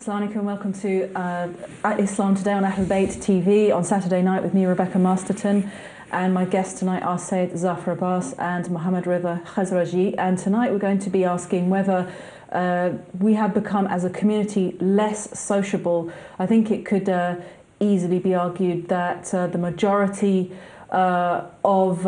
Assalamu alaikum, welcome to Islam Today on Ahl Bayt TV on Saturday night with me, Rebecca Masterton, and my guests tonight are Sayyid Zafar Abbas and Mohammed Reza Khazraji. And tonight we're going to be asking whether we have become as a community less sociable. I think it could easily be argued that the majority of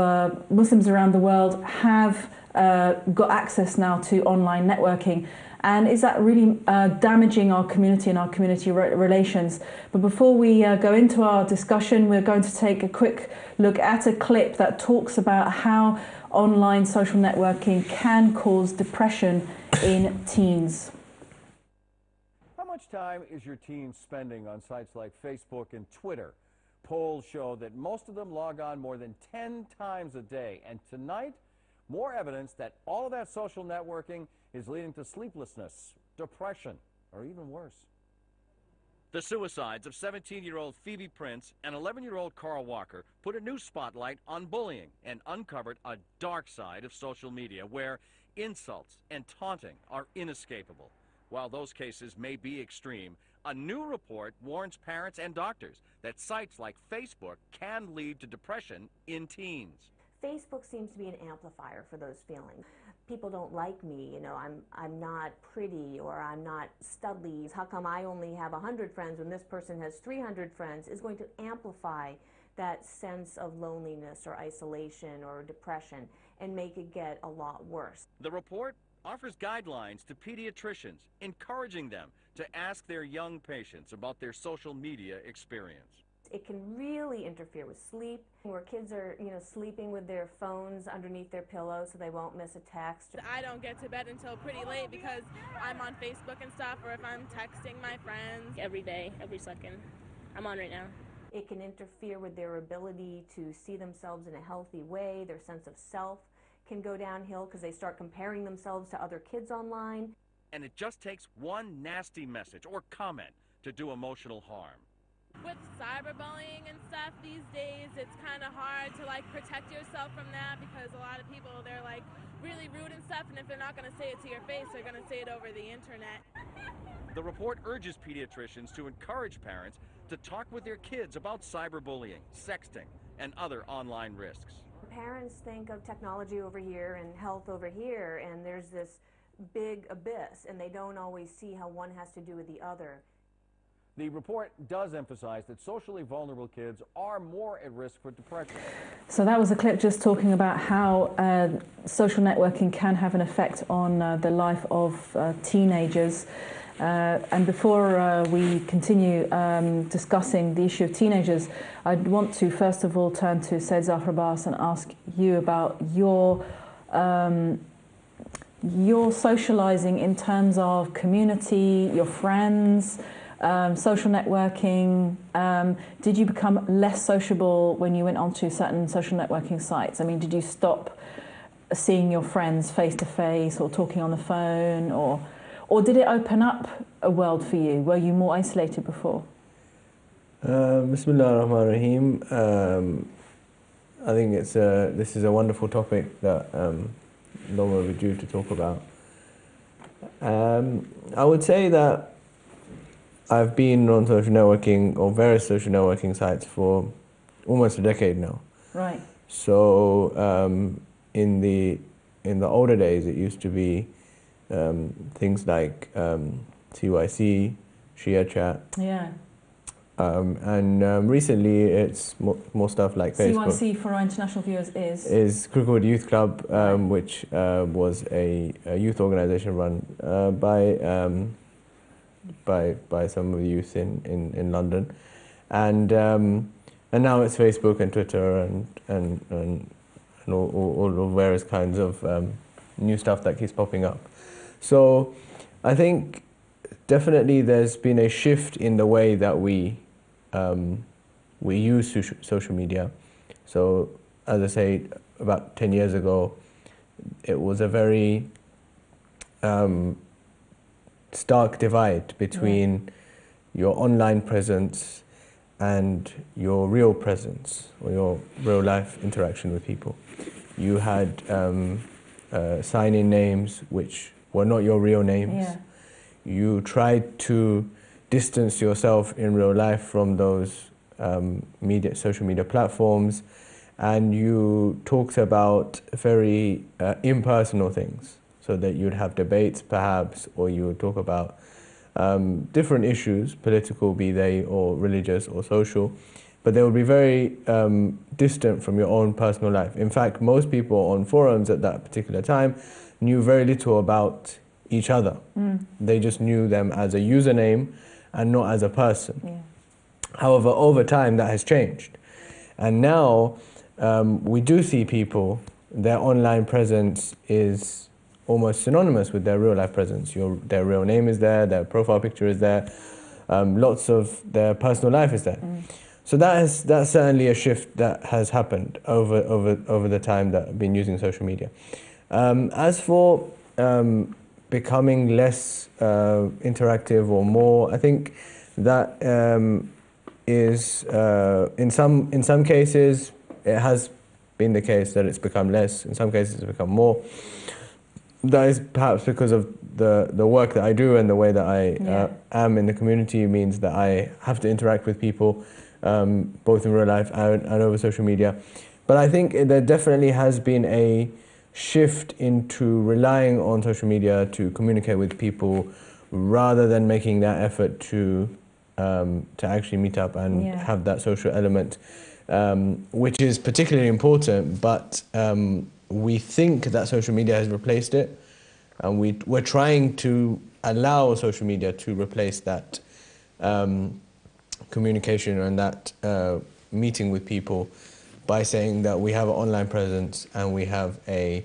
Muslims around the world have got access now to online networking. And is that really damaging our community and our community relations? But before we go into our discussion, we're going to take a quick look at a clip that talks about how online social networking can cause depression in teens. How much time is your teen spending on sites like Facebook and Twitter? Polls show that most of them log on more than 10 times a day. And tonight, more evidence that all of that social networking is leading to sleeplessness, depression, or even worse. The suicides of 17-year-old Phoebe Prince and 11-year-old Carl Walker put a new spotlight on bullying and uncovered a dark side of social media where insults and taunting are inescapable. While those cases may be extreme, a new report warns parents and doctors that sites like Facebook can lead to depression in teens. Facebook seems to be an amplifier for those feelings. People don't like me, you know, I'm not pretty, or I'm not studly. How come I only have 100 friends when this person has 300 friends is going to amplify that sense of loneliness or isolation or depression and make it get a lot worse. The report offers guidelines to pediatricians, encouraging them to ask their young patients about their social media experience. It can really interfere with sleep, where kids are, sleeping with their phones underneath their pillow so they won't miss a text. I don't get to bed until pretty late because I'm on Facebook and stuff, or if I'm texting my friends. Every day, every second. I'm on right now. It can interfere with their ability to see themselves in a healthy way. Their sense of self can go downhill because they start comparing themselves to other kids online. And it just takes one nasty message or comment to do emotional harm. With cyberbullying and stuff these days, it's kind of hard to protect yourself from that, because a lot of people, they're really rude and stuff, and if they're not going to say it to your face, they're going to say it over the internet. The report urges pediatricians to encourage parents to talk with their kids about cyberbullying, sexting, and other online risks. Parents think of technology over here and health over here, and there's this big abyss, and they don't always see how one has to do with the other. The report does emphasize that socially vulnerable kids are more at risk for depression. So that was a clip just talking about how social networking can have an effect on the life of teenagers. And before we continue discussing the issue of teenagers, I'd want to first of all turn to Sayyid Zafar Abbas and ask you about your socializing in terms of community, your friends, social networking. Did you become less sociable when you went onto certain social networking sites? I mean, did you stop seeing your friends face to face or talking on the phone, or did it open up a world for you? Were you more isolated before? Bismillah ar-Rahman ar-Rahim. I think this is a wonderful topic that long overdue to talk about. I would say that I've been on social networking or various social networking sites for almost a decade now. Right. So in the older days, it used to be things like TYC, Shia Chat. Yeah. And recently, it's more stuff like Facebook. CYC, for our international viewers, is Cricklewood Youth Club, which was a youth organisation run by some of the youth in London, and now it's Facebook and Twitter and all various kinds of new stuff that keeps popping up. So I think definitely there's been a shift in the way that we use social media. So as I say, about 10 years ago, it was a very stark divide between your online presence and your real presence or your real life interaction with people. You had sign-in names which were not your real names. Yeah. You tried to distance yourself in real life from those social media platforms, and you talked about very impersonal things, so that you'd have debates perhaps, or you would talk about different issues, political be they, or religious or social, but they would be very distant from your own personal life. In fact, most people on forums at that particular time knew very little about each other. They just knew them as a username and not as a person. Yeah. However, over time that has changed. And now we do see people, their online presence is almost synonymous with their real life presence. Their real name is there, their profile picture is there, lots of their personal life is there. So that's certainly a shift that has happened over the time that I've been using social media. As for becoming less interactive or more, I think that is in some cases it has been the case that it's become less. In some cases it's become more. That is perhaps because of the work that I do, and the way that I am in the community means that I have to interact with people both in real life and over social media. But I think there definitely has been a shift into relying on social media to communicate with people, rather than making that effort to actually meet up and have that social element, which is particularly important. But we think that social media has replaced it, and we're trying to allow social media to replace that communication and that meeting with people, by saying that we have an online presence and we have a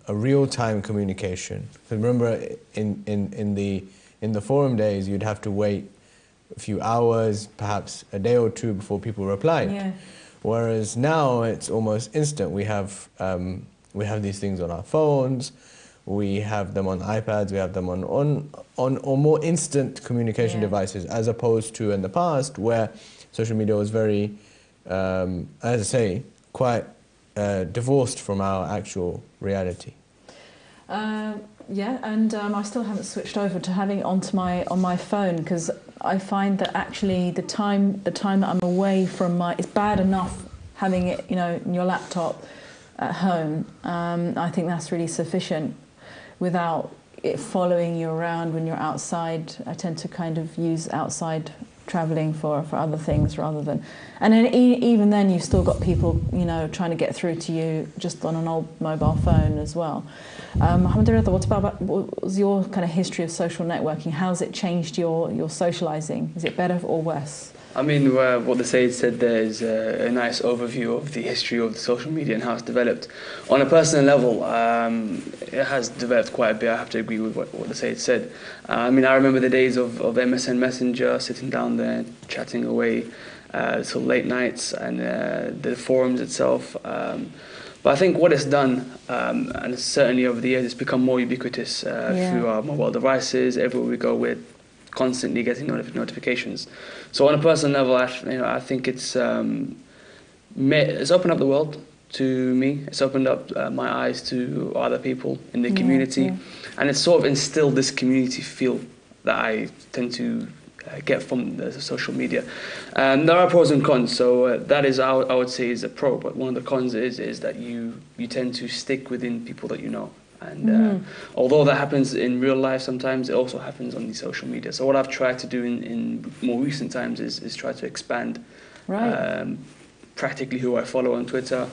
real-time communication. Because remember, in the forum days, you'd have to wait a few hours, perhaps a day or two, before people replied. Yeah. Whereas now it's almost instant. We have these things on our phones, we have them on iPads, we have them on more instant communication devices, as opposed to in the past, where social media was very, as I say, quite divorced from our actual reality. Yeah, and I still haven't switched over to having it on my phone, because I find that actually the time that I'm away from it's bad enough having it, in your laptop at home. I think that's really sufficient without it following you around when you're outside. I tend to kind of use outside travelling for other things rather than... And then even then you've still got people, trying to get through to you just on an old mobile phone as well. Mohammed Reza, what was your kind of history of social networking? How's it changed your socialising? Is it better or worse? I mean, what the Sayyid said there is a nice overview of the history of the social media and how it's developed. On a personal level, it has developed quite a bit. I have to agree with what the Sayyid said. I mean, I remember the days of MSN Messenger, sitting down there, chatting away till late nights, and the forums itself. But I think what it's done, and certainly over the years, it's become more ubiquitous through our mobile devices. Everywhere we go, we're constantly getting notifications. So on a personal level, I think it's opened up the world to me. It's opened up my eyes to other people in the community, and it's sort of instilled this community feel that I tend to get from the social media. There are pros and cons, so that is, I would say, is a pro, but one of the cons is that you tend to stick within people that you know. And although that happens in real life sometimes, it also happens on the social media. So what I've tried to do in more recent times is try to expand practically who I follow on Twitter,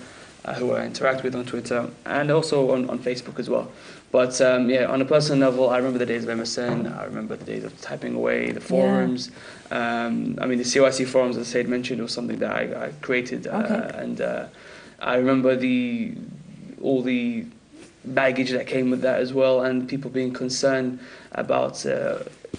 who I interact with on Twitter, and also on Facebook as well. But on a personal level, I remember the days of MSN, I remember the days of typing away, the forums. I mean, the CYC forums, as Said mentioned, was something that I created. And I remember all the baggage that came with that as well, and people being concerned about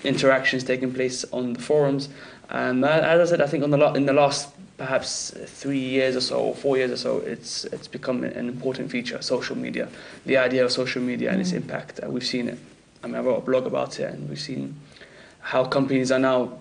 interactions taking place on the forums. And as I said, I think in the last perhaps 3 years or so, or 4 years or so, it's become an important feature, social media. The idea of social media and its impact. We've seen it. I mean, I wrote a blog about it, and we've seen how companies are now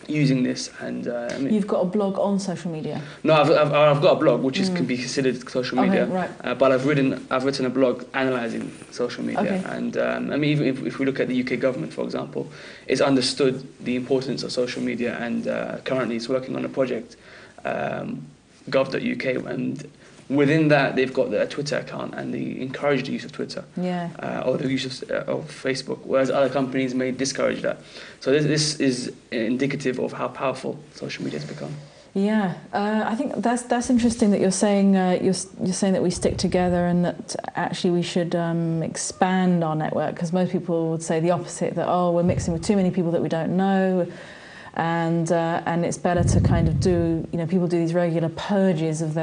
using this. And I mean, You've got a blog on social media? no, I've got a blog which can be considered social media. Okay, right. But I've written a blog analysing social media. Okay. And I mean, even if we look at the UK government, for example, it's understood the importance of social media, and currently it's working on a project, gov.uk, and within that they've got a Twitter account, and they encourage the use of Twitter, or the use of Facebook, whereas other companies may discourage that. So this is indicative of how powerful social media has become. Yeah, I think that's interesting that you're saying you're saying that we stick together, and that actually we should expand our network, because most people would say the opposite, that we're mixing with too many people that we don't know, and it's better to kind of do, people do these regular purges of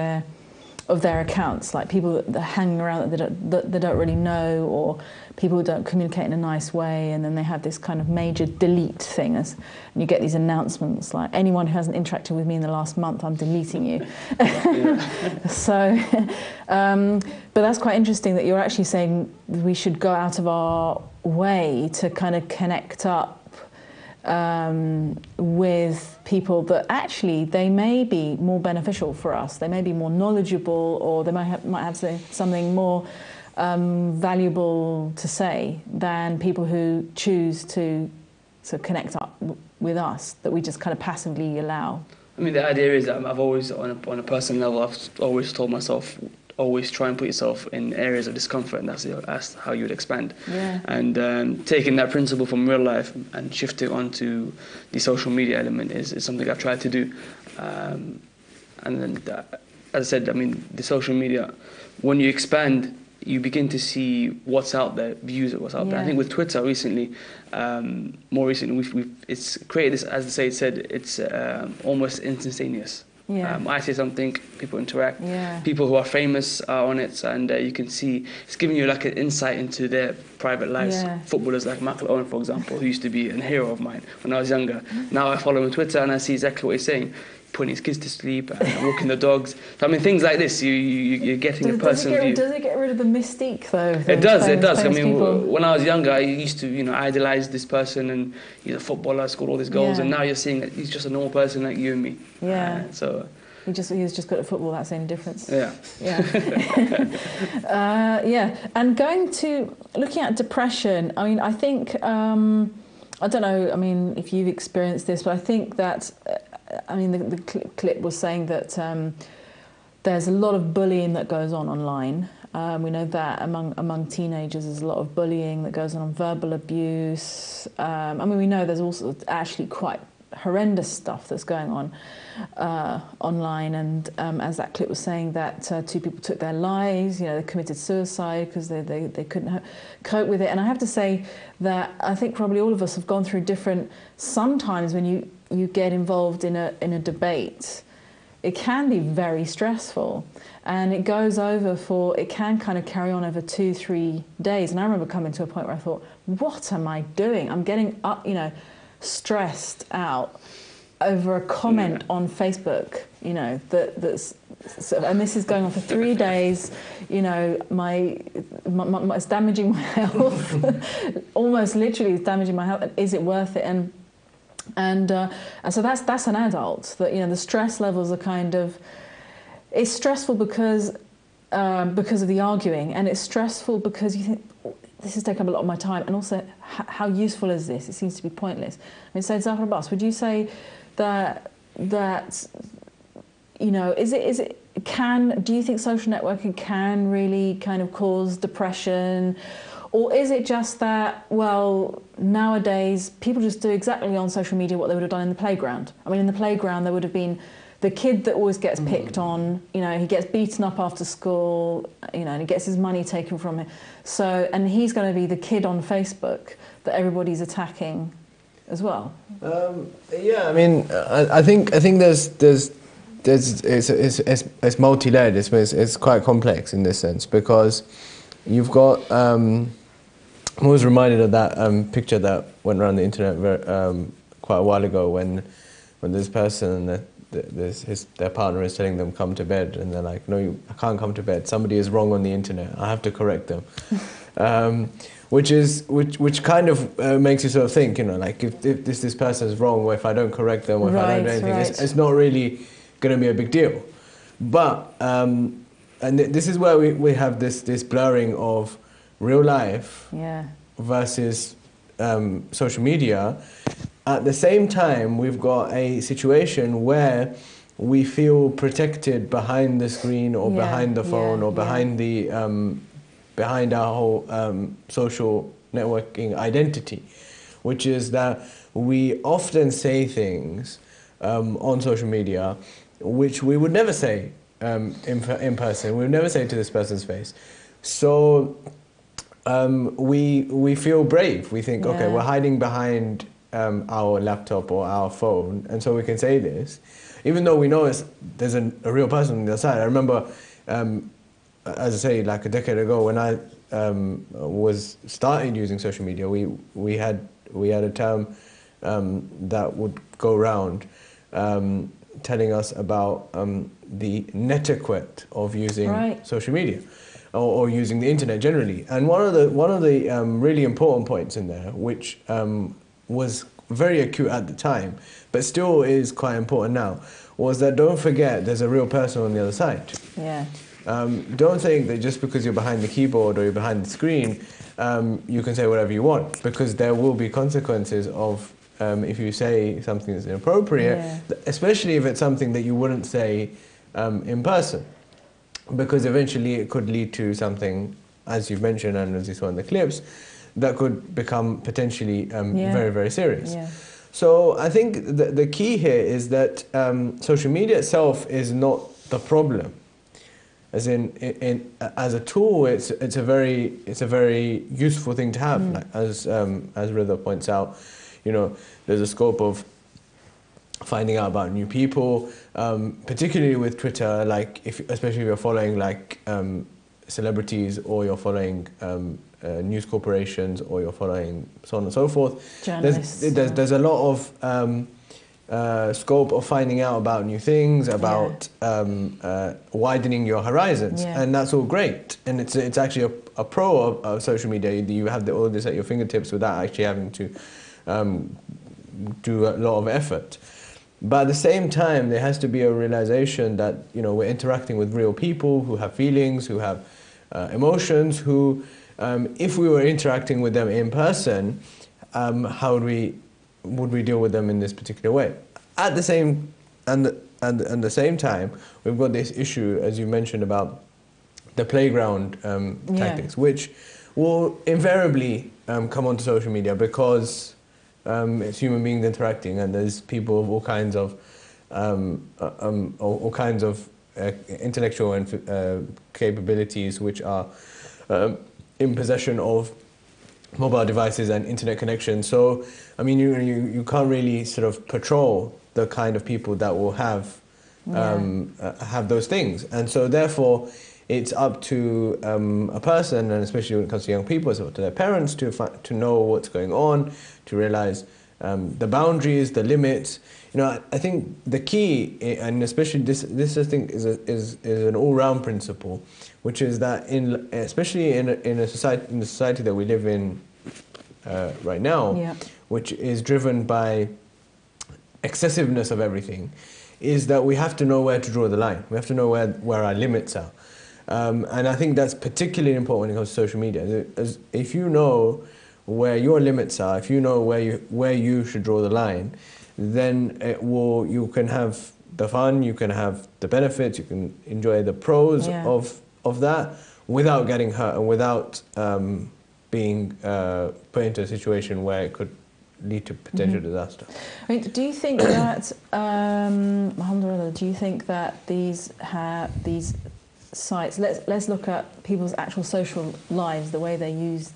their accounts, like people that are hanging around that they don't really know, or people who don't communicate in a nice way, and then they have this kind of major delete thing, and you get these announcements like, anyone who hasn't interacted with me in the last month, I'm deleting you. So, but that's quite interesting that you're actually saying we should go out of our way to kind of connect up with people that actually they may be more beneficial for us. They may be more knowledgeable, or they might have something more valuable to say than people who choose to connect up with us, that we just kind of passively allow. I mean, the idea is that I've always, on a personal level, I've always told myself, always try and put yourself in areas of discomfort, and that's how you would expand. Yeah. And taking that principle from real life and shifting onto the social media element is something I've tried to do. And then, as I said, I mean, the social media, when you expand, you begin to see what's out there, views of what's out there. I think with Twitter recently, more recently, it's created this, as I said, it's almost instantaneous. Yeah. I say something, people interact. Yeah. People who are famous are on it, and you can see it's giving you like an insight into their private lives. Yeah. Footballers like Michael Owen, for example, who used to be a hero of mine when I was younger. Now I follow him on Twitter and I see exactly what he's saying. Putting his kids to sleep and walking the dogs. So, I mean, things like this, you're getting a personal view. Does it get rid of the mystique, though? It does. I mean, when I was younger, I used to, idolize this person, and he's a footballer, scored all these goals, and now you're seeing that he's just a normal person like you and me. Yeah. So he's just good at football. That's the only difference. Yeah. Yeah. Yeah. And looking at depression. I mean, I think I don't know. I mean, if you've experienced this, but I think that. I mean, the clip was saying that there's a lot of bullying that goes on online. We know that among teenagers, there's a lot of bullying that goes on, verbal abuse. I mean, we know there's also actually quite horrendous stuff that's going on online. And as that clip was saying, that 2 people took their lives. They committed suicide because they couldn't cope with it. And I have to say that I think probably all of us have gone through different. Sometimes when you get involved in a debate, it can be very stressful, and it can kind of carry on over 2-3 days. And I remember coming to a point where I thought, what am I doing? I'm getting up, stressed out over a comment on Facebook, that's and this is going on for 3 days. It's damaging my health. Almost literally, it's damaging my health. Is it worth it? And so that's an adult, that the stress levels are kind of, it's stressful because of the arguing, and it's stressful because you think, this is taking up a lot of my time, and also how useful is this? It seems to be pointless. I mean, Sayyid Zafar Abbas, would you say that do you think social networking can really kind of cause depression? Or is it just that, well, nowadays people just do exactly on social media what they would have done in the playground? I mean, in the playground there would have been the kid that always gets picked on, he gets beaten up after school, and he gets his money taken from him. So, and he's going to be the kid on Facebook that everybody's attacking as well. Yeah, I mean, I think it's multi-layered. It's quite complex in this sense, because you've got. I was reminded of that picture that went around the internet quite a while ago, when this person, their partner is telling them come to bed, and they're like, no, I can't come to bed. Somebody is wrong on the internet. I have to correct them. which kind of makes you sort of think, you know, like if this person is wrong, or if I don't correct them, or if I don't do anything, it's not really going to be a big deal. But and this is where we have this blurring of real life versus social media. At the same time, we've got a situation where we feel protected behind the screen, or behind the phone, or behind the behind our whole social networking identity, which is that we often say things on social media which we would never say in person. We would never say to this person's face. So we feel brave. We think, okay, we're hiding behind our laptop or our phone, and so we can say this, even though we know there's a real person on the other side. I remember, as I say, like a decade ago, when I was starting using social media, we had a term that would go around telling us about the netiquette of using social media, or using the internet generally. And one of the really important points in there, which was very acute at the time, but still is quite important now, was that don't forget there's a real person on the other side. Yeah. Don't think that just because you're behind the keyboard or you're behind the screen, you can say whatever you want, because there will be consequences of if you say something that's inappropriate, especially if it's something that you wouldn't say in person, because eventually it could lead to something, as you've mentioned and as you saw in the clips, that could become potentially very, very serious. Yeah. So I think the key here is that social media itself is not the problem. As as a tool, it's a very useful thing to have. Like, as Ridha points out, you know, there's a scope of finding out about new people, particularly with Twitter. Like, especially if you're following like celebrities, or you're following news corporations, or you're following so on and so forth. Journalists. There's a lot of scope of finding out about new things, about widening your horizons, and that's all great. And it's actually a pro of social media. You have all this at your fingertips without actually having to do a lot of effort. But at the same time, there has to be a realization that, you know, we're interacting with real people who have feelings, who have emotions, who, if we were interacting with them in person, how would we deal with them in this particular way? At the same the same time, we've got this issue, as you mentioned, about the playground tactics, which will invariably come onto social media, because it's human beings interacting, and there's people of all kinds of intellectual and capabilities which are in possession of mobile devices and internet connection. So, I mean, you can't really sort of patrol the kind of people that will have those things, and so therefore it's up to a person, and especially when it comes to young people, so to their parents, to know what's going on, to realize the boundaries, the limits. You know, I think the key, and especially this I think is an all-round principle, which is that especially in the society that we live in right now, which is driven by excessiveness of everything, is that we have to know where to draw the line. We have to know where our limits are. And I think that's particularly important when it comes to social media. If you know where your limits are, if you know where you should draw the line, then you can have the fun, you can have the benefits, you can enjoy the pros of that without getting hurt, and without being put into a situation where it could lead to potential disaster. I mean, do you think that, Mohammed, do you think that these sites, let's look at people's actual social lives, the way they use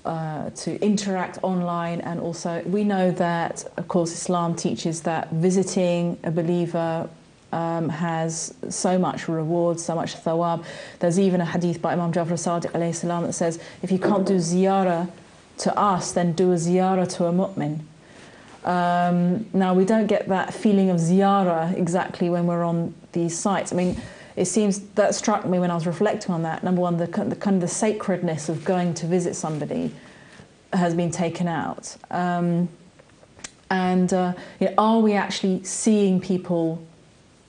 to interact online, and also we know that, of course, Islam teaches that visiting a believer has so much reward, so much thawab. There's even a hadith by Imam Jafar Sadiq alayhi salam that says, if you can't do ziyarah to us, then do a ziyarah to a mu'min. Now, we don't get that feeling of ziyarah exactly when we're on these sites. I mean, it seems that struck me when I was reflecting on that. Number one, the kind of the sacredness of going to visit somebody has been taken out. Are we actually seeing people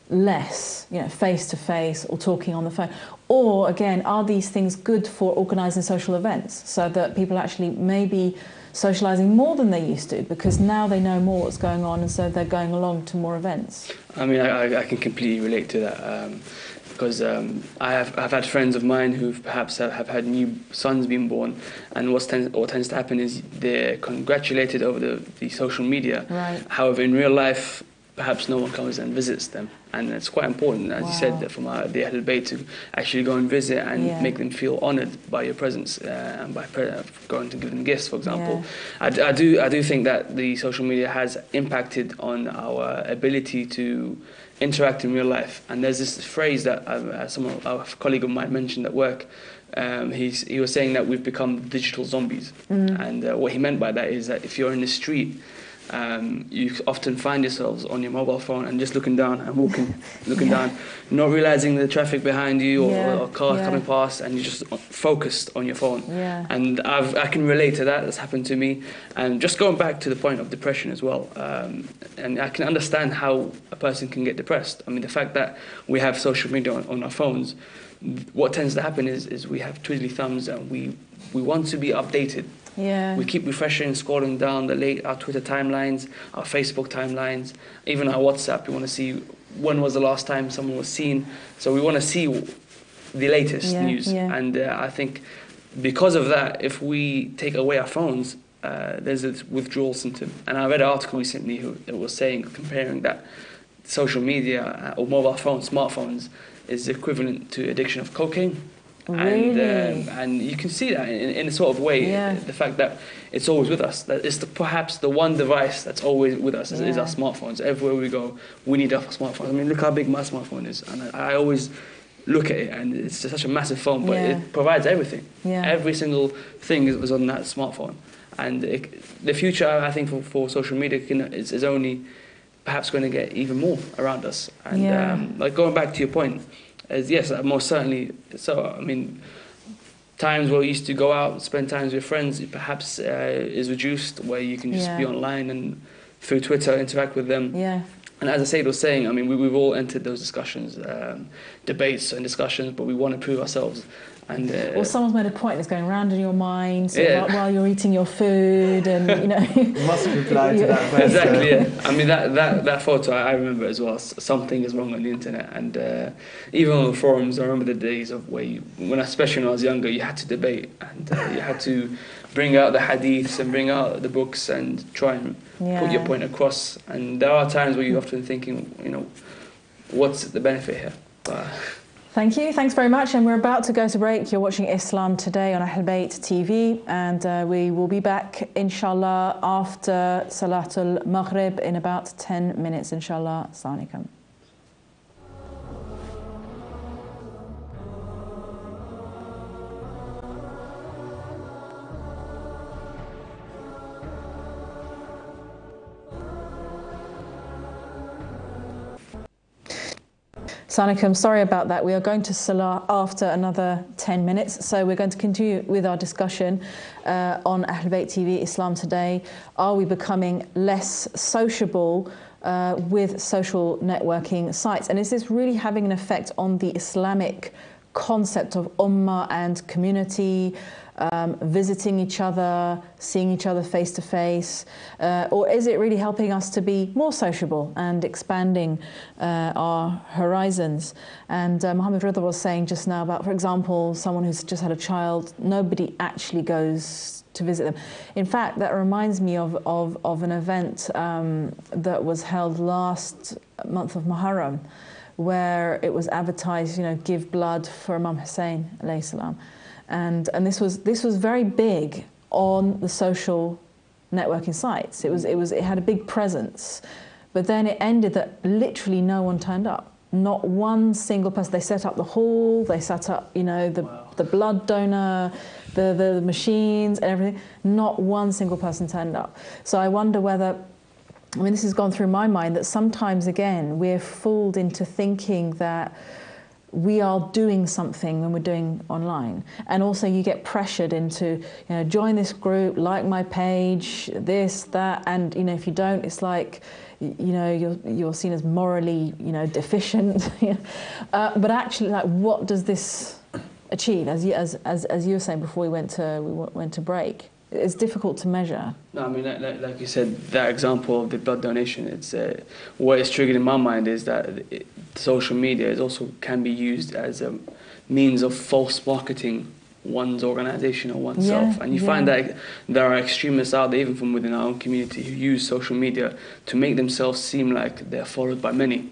less, face to face or talking on the phone? Or again, are these things good for organising social events so that people actually may be socialising more than they used to because now they know more what's going on and so they're going along to more events? I mean, I can completely relate to that because I've had friends of mine who perhaps have had new sons being born, and what tends to happen is they're congratulated over the social media. Right. However, in real life, perhaps no one comes and visits them. And it's quite important, as you said, that from the Ahlul Bayt to actually go and visit and make them feel honoured by your presence and by going to give them gifts, for example. I do think that the social media has impacted on our ability to interact in real life. And there's this phrase that a colleague of mine mentioned at work. He was saying that we've become digital zombies. And what he meant by that is that if you're in the street, you often find yourselves on your mobile phone and just looking down and looking down, not realizing the traffic behind you or cars coming past, and you're just focused on your phone. And I can relate to that. That's happened to me. And just going back to the point of depression as well, and I can understand how a person can get depressed. I mean, the fact that we have social media on our phones, what tends to happen is we have twiddly thumbs and we want to be updated. We keep refreshing, scrolling down our Twitter timelines, our Facebook timelines, even our WhatsApp. We want to see when was the last time someone was seen. So we want to see the latest news. And I think because of that, if we take away our phones, there's a withdrawal symptom. And I read an article recently that was saying, comparing that social media or mobile phones, smartphones, is equivalent to addiction of cocaine. Really? And you can see that in a sort of way, the fact that it's always with us. That it's perhaps the one device that's always with us is our smartphones. Everywhere we go, we need our smartphones. I mean, look how big my smartphone is. And I always look at it, and it's just such a massive phone, but it provides everything. Every single thing is on that smartphone. And the future, I think, for social media is only perhaps going to get even more around us. And like going back to your point, yes, most certainly. So, I mean, times where we used to go out, spend time with friends, perhaps is reduced, where you can just be online and through Twitter interact with them. And as Said was saying, I mean, we've all entered those discussions, debates and discussions, but we want to prove ourselves. And well, someone's made a point that's going around in your mind while you're eating your food, and You must reply to that question. Exactly. I mean, that photo I remember as well. Something is wrong on the internet, and even on the forums, I remember the days of especially when I was younger, you had to debate, and you had to bring out the hadiths and bring out the books and try and put your point across. And there are times where you're often thinking, what's the benefit here? But thank you. Thanks very much. And we're about to go to break. You're watching Islam Today on Ahlul Bayt TV, and we will be back, inshallah, after Salatul Maghrib in about 10 minutes, inshallah. Assalamu alaikum. Assalamu alaikum. Sorry about that. We are going to Salah after another 10 minutes. So we're going to continue with our discussion on Ahlul Bayt TV, Islam Today. Are we becoming less sociable with social networking sites? And is this really having an effect on the Islamic concept of ummah and community, visiting each other, seeing each other face to face, or is it really helping us to be more sociable and expanding our horizons? And Mohammed Rida was saying just now about, for example, someone who's just had a child, nobody actually goes to visit them. In fact, that reminds me of an event that was held last month of Muharram, where it was advertised, give blood for Imam Hussein alayhi salam. And this was very big on the social networking sites. It had a big presence, but then it ended that literally no one turned up. Not one single person. They set up the hall. They set up the blood donor, the machines and everything. Not one single person turned up. So I wonder whether, this has gone through my mind, that sometimes again we're fooled into thinking that we are doing something when we're doing online. And also you get pressured into, join this group, like my page, this, that, and, if you don't, it's like, you're seen as morally, deficient. But actually, like, what does this achieve? As you were saying before we went to break, it's difficult to measure. No, I mean, like you said, that example of the blood donation, it's what is triggered in my mind is that social media can be used as a means of false marketing one's organisation or oneself. And you find that there are extremists out there, even from within our own community, who use social media to make themselves seem like they're followed by many.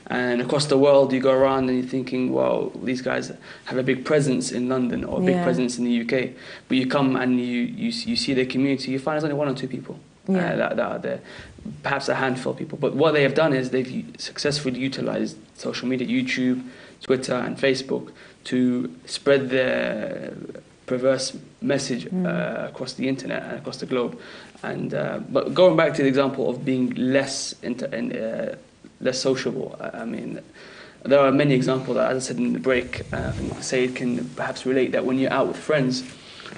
And across the world, you go around and you're thinking, well, these guys have a big presence in London or a big presence in the UK. But you come and you see their community, you find there's only 1 or 2 people that are there, perhaps a handful of people. But what they have done is they've successfully utilised social media, YouTube, Twitter and Facebook, to spread their perverse message across the internet and across the globe. And but going back to the example of being less sociable, I mean, there are many examples that, as I said in the break, I think Saeed can perhaps relate that when you're out with friends,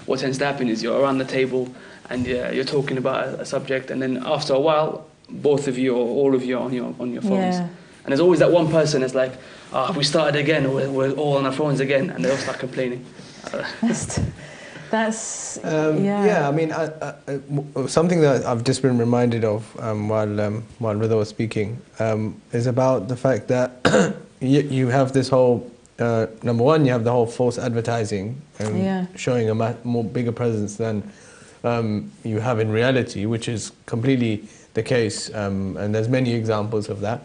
what tends to happen is you're around the table and you're talking about a subject, and then after a while, both of you or all of you are on your phones. And there's always that one person that's like, we started again, or we're all on our phones again, and they all start complaining. That's I mean, something that I've just been reminded of while Rida was speaking is about the fact that you have this whole number one, you have the whole false advertising showing a more bigger presence than you have in reality, which is completely the case, and there's many examples of that.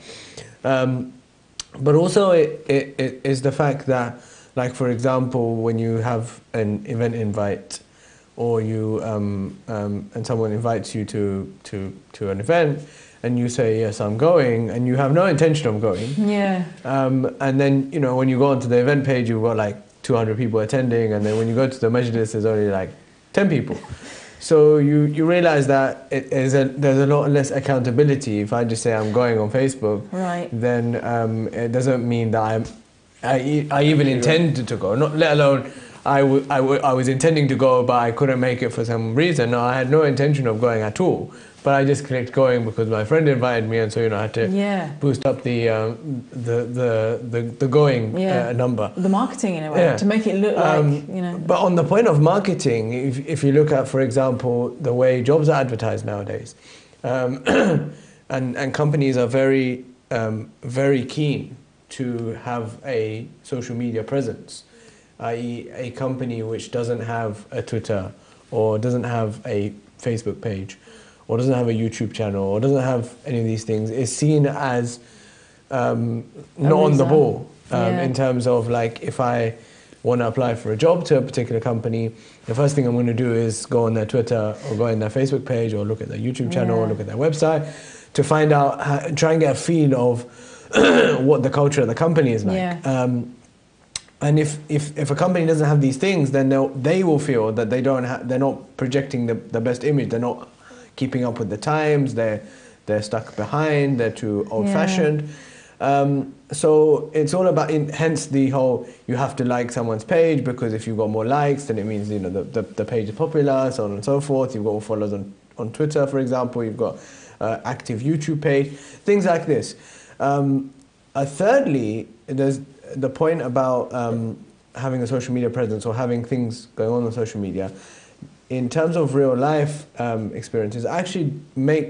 But also it is the fact that, like, for example, when you have an event invite, or you and someone invites you to an event, and you say, yes, I'm going, and you have no intention of going. And then, when you go onto the event page, you've got like 200 people attending, and then when you go to the majlis, there's only like 10 people. So you realize that there's a lot less accountability. If I just say I'm going on Facebook, then it doesn't mean that I even intended to go, not let alone I was intending to go, but I couldn't make it for some reason. No, I had no intention of going at all, but I just clicked going because my friend invited me, and so I had to boost up the going number. The marketing in a way, to make it look like, But on the point of marketing, if you look at, for example, the way jobs are advertised nowadays, and companies are very very keen to have a social media presence, i.e. a company which doesn't have a Twitter, or doesn't have a Facebook page, or doesn't have a YouTube channel, or doesn't have any of these things, is seen as not on the ball in terms of, like, if I want to apply for a job to a particular company, the first thing I'm going to do is go on their Twitter, or go on their Facebook page, or look at their YouTube channel, or look at their website, to find out, try and get a feel of what the culture of the company is like. And if a company doesn't have these things, then they will feel that they're not projecting the best image. They're not keeping up with the times. They're stuck behind. They're too old-fashioned. So it's all about, hence the whole, you have to like someone's page, because if you've got more likes, then it means the page is popular, so on and so forth. You've got more followers on Twitter, for example. You've got active YouTube page, things like this. Thirdly, there's the point about having a social media presence, or having things going on social media. In terms of real life experiences, actually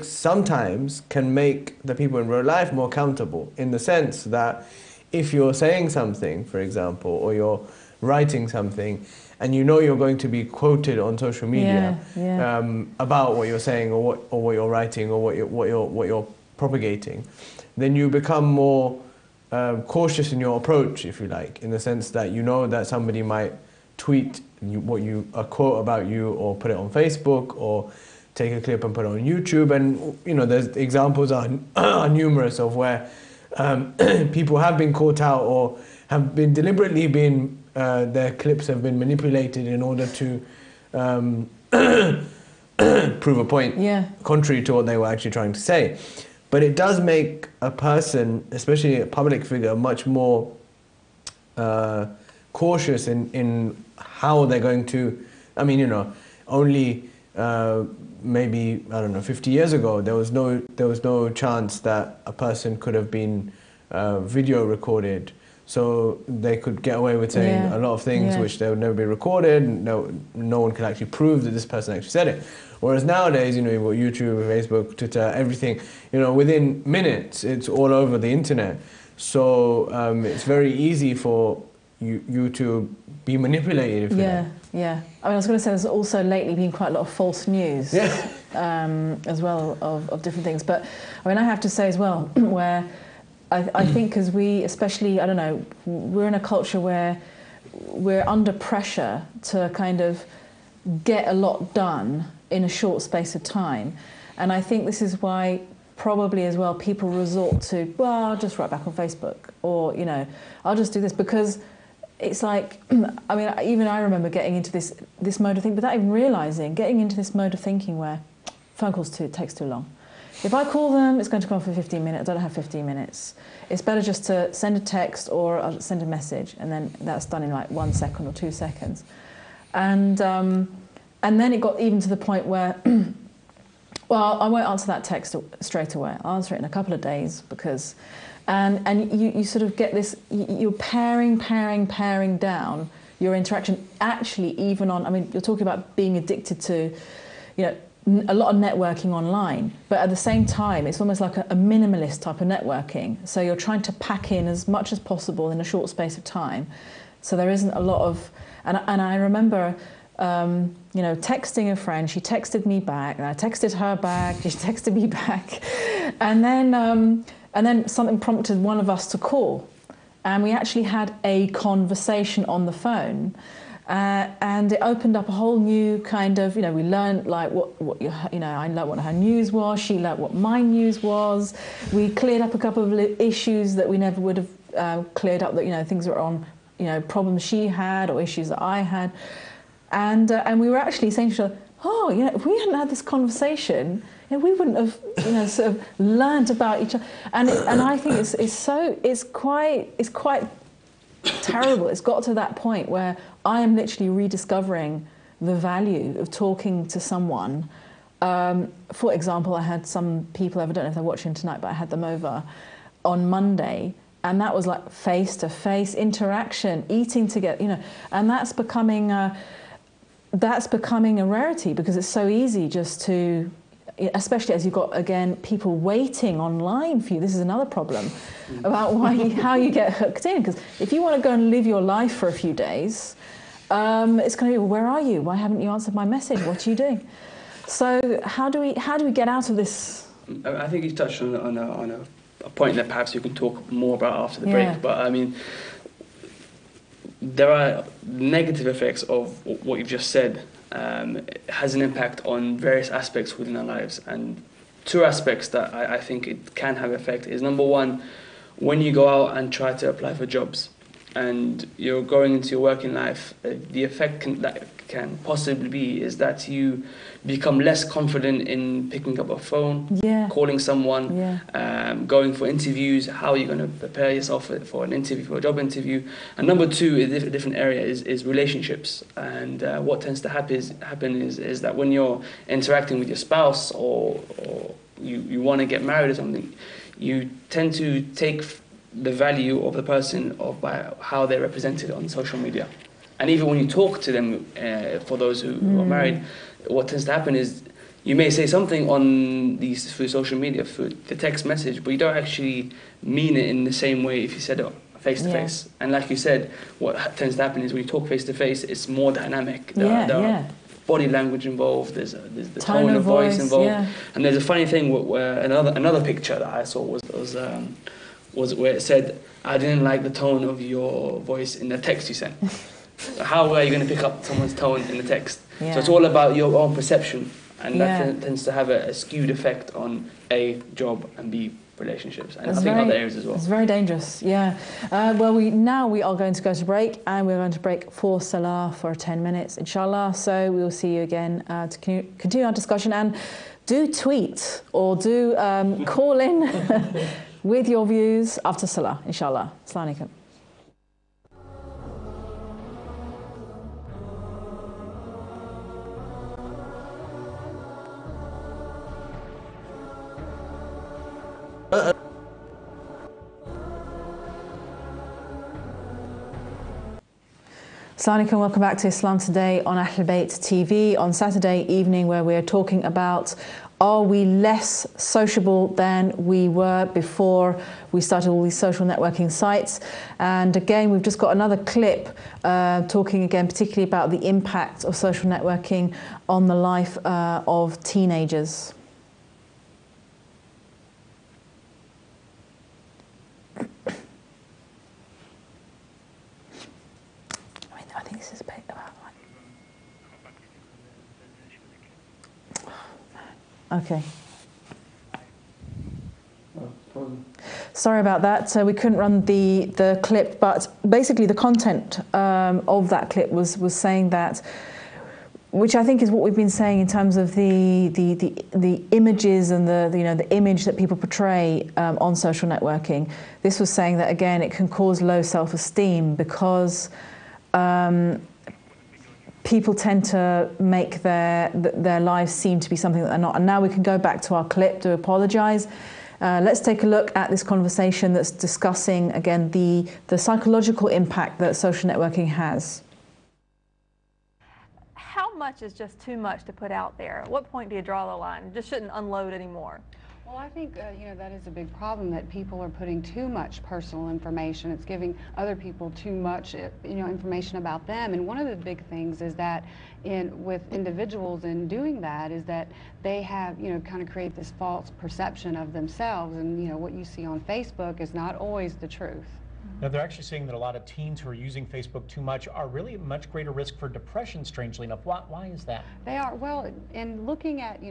sometimes can make the people in real life more accountable, in the sense that if you're saying something, for example, or you're writing something, and you're going to be quoted on social media about what you're saying, or what you're writing, or what you're propagating, then you become more cautious in your approach, if you like, in the sense that that somebody might tweet a quote about you, or put it on Facebook, or take a clip and put it on YouTube. And there's examples are numerous of where people have been caught out, or have been deliberately their clips have been manipulated in order to prove a point contrary to what they were actually trying to say. But it does make a person, especially a public figure, much more cautious in how they're going to. I mean, you know, only maybe, I don't know, 50 years ago, there was no chance that a person could have been video recorded, so they could get away with saying a lot of things which they would never be recorded. No one could actually prove that this person actually said it. Whereas nowadays, you know, you've got YouTube, Facebook, Twitter, everything. You know, within minutes, it's all over the internet. So it's very easy for you to be manipulated. If you know. Yeah. I mean, I was going to say there's also lately been quite a lot of false news as well of different things. But I mean, I have to say as well, where I think because we, especially, I don't know, we're in a culture where we're under pressure to kind of get a lot done in a short space of time. And I think this is why probably as well people resort to, well, I'll just write back on Facebook, or, you know, I'll just do this, because it's like, I mean, even I remember getting into this mode of thinking, without even realising, getting into this mode of thinking where phone calls takes too long. If I call them, it's going to go on for 15 minutes. I don't have 15 minutes. It's better just to send a text or I'll send a message, and then that's done in like 1 second or 2 seconds. And then it got even to the point where, well, I won't answer that text straight away. I'll answer it in a couple of days, because, and you sort of get this, you're paring down your interaction. Actually, even on, I mean, you're talking about being addicted to, you know, a lot of networking online, but at the same time, it's almost like a minimalist type of networking. So you're trying to pack in as much as possible in a short space of time. So there isn't a lot of, and I remember, you know, texting a friend. She texted me back, and I texted her back. She texted me back, and then something prompted one of us to call, and we actually had a conversation on the phone. And it opened up a whole new kind of, you know, we learned like what you know, I learned what her news was, she learned what my news was. We cleared up a couple of issues that we never would have cleared up, that, you know, things that were on, you know, problems she had or issues that I had. And we were actually saying to each other, oh, you know, if we hadn't had this conversation, you know, we wouldn't have, you know, sort of learned about each other. And I think it's quite terrible. It's got to that point where I am literally rediscovering the value of talking to someone. For example, I had some people over, I don't know if they're watching tonight, but I had them over on Monday, and that was like face-to-face interaction, eating together, you know, and that's becoming a rarity, because it's so easy just to, especially as you've got, again, people waiting online for you. This is another problem about how you get hooked in, because if you want to go and live your life for a few days, it's going to be, well, where are you? Why haven't you answered my message? What are you doing? So how do we get out of this? I think you touched on a point that perhaps you can talk more about after the break. But I mean, there are negative effects of what you've just said. It has an impact on various aspects within our lives, and two aspects that I think it can have effect is, number one, when you go out and try to apply for jobs and you're going into your working life, the effect that can possibly be is that you become less confident in picking up a phone, calling someone, going for interviews. How are you going to prepare yourself for an interview, for a job interview? And number two, a different area is relationships. And what tends to happen is that when you're interacting with your spouse, or you want to get married or something, you tend to take the value of the person by how they're represented on social media. And even when you talk to them, for those who are married, what tends to happen is you may say something on through social media, through the text message, but you don't actually mean it in the same way if you said it face to face. And like you said, what tends to happen is when you talk face to face, it's more dynamic. There are body language involved. There's the tone of voice involved. And there's a funny thing where another picture that I saw was where it said, "I didn't like the tone of your voice in the text you sent." How are you going to pick up someone's tone in the text? So it's all about your own perception, and that tends to have a skewed effect on A, job, and B, relationships, and I think other areas as well. It's very dangerous, well, we are going to go to break, and we're going to break for Salah for 10 minutes, inshallah. So we will see you again to continue our discussion, and do tweet or do call in with your views after Salah, inshallah. Assalamu alaikum. Assalamu alaikum, welcome back to Islam Today on Ahl Bayt TV on Saturday evening, where we're talking about, are we less sociable than we were before we started all these social networking sites? And again, we've just got another clip talking again particularly about the impact of social networking on the life of teenagers. I think this is a bit about like... Okay. Sorry about that. So we couldn't run the clip, but basically the content of that clip was saying that, which I think is what we've been saying in terms of the images and the image that people portray on social networking. This was saying that again it can cause low self-esteem because people tend to make their lives seem to be something that they're not. And now we can go back to our clip to apologise. Let's take a look at this conversation that's discussing, again, the psychological impact that social networking has. How much is just too much to put out there? At what point do you draw the line? You just shouldn't unload anymore. Well, I think that is a big problem, that people are putting too much personal information. It's giving other people too much information about them. And one of the big things is that with individuals in doing that is that they have kind of create this false perception of themselves, and what you see on Facebook is not always the truth. Now, they're actually saying that a lot of teens who are using Facebook too much are really at much greater risk for depression, strangely enough. Why is that? They are. Well, in looking at,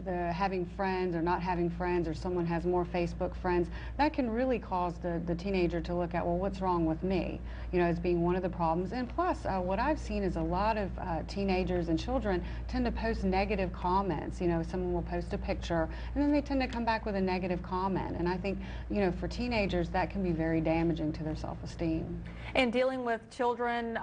the having friends or not having friends, or someone has more Facebook friends, that can really cause the teenager to look at, well, what's wrong with me? As being one of the problems. And plus, what I've seen is a lot of teenagers and children tend to post negative comments. Someone will post a picture, and then they tend to come back with a negative comment. And I think, for teenagers, that can be very damaging to their self-esteem. And dealing with children,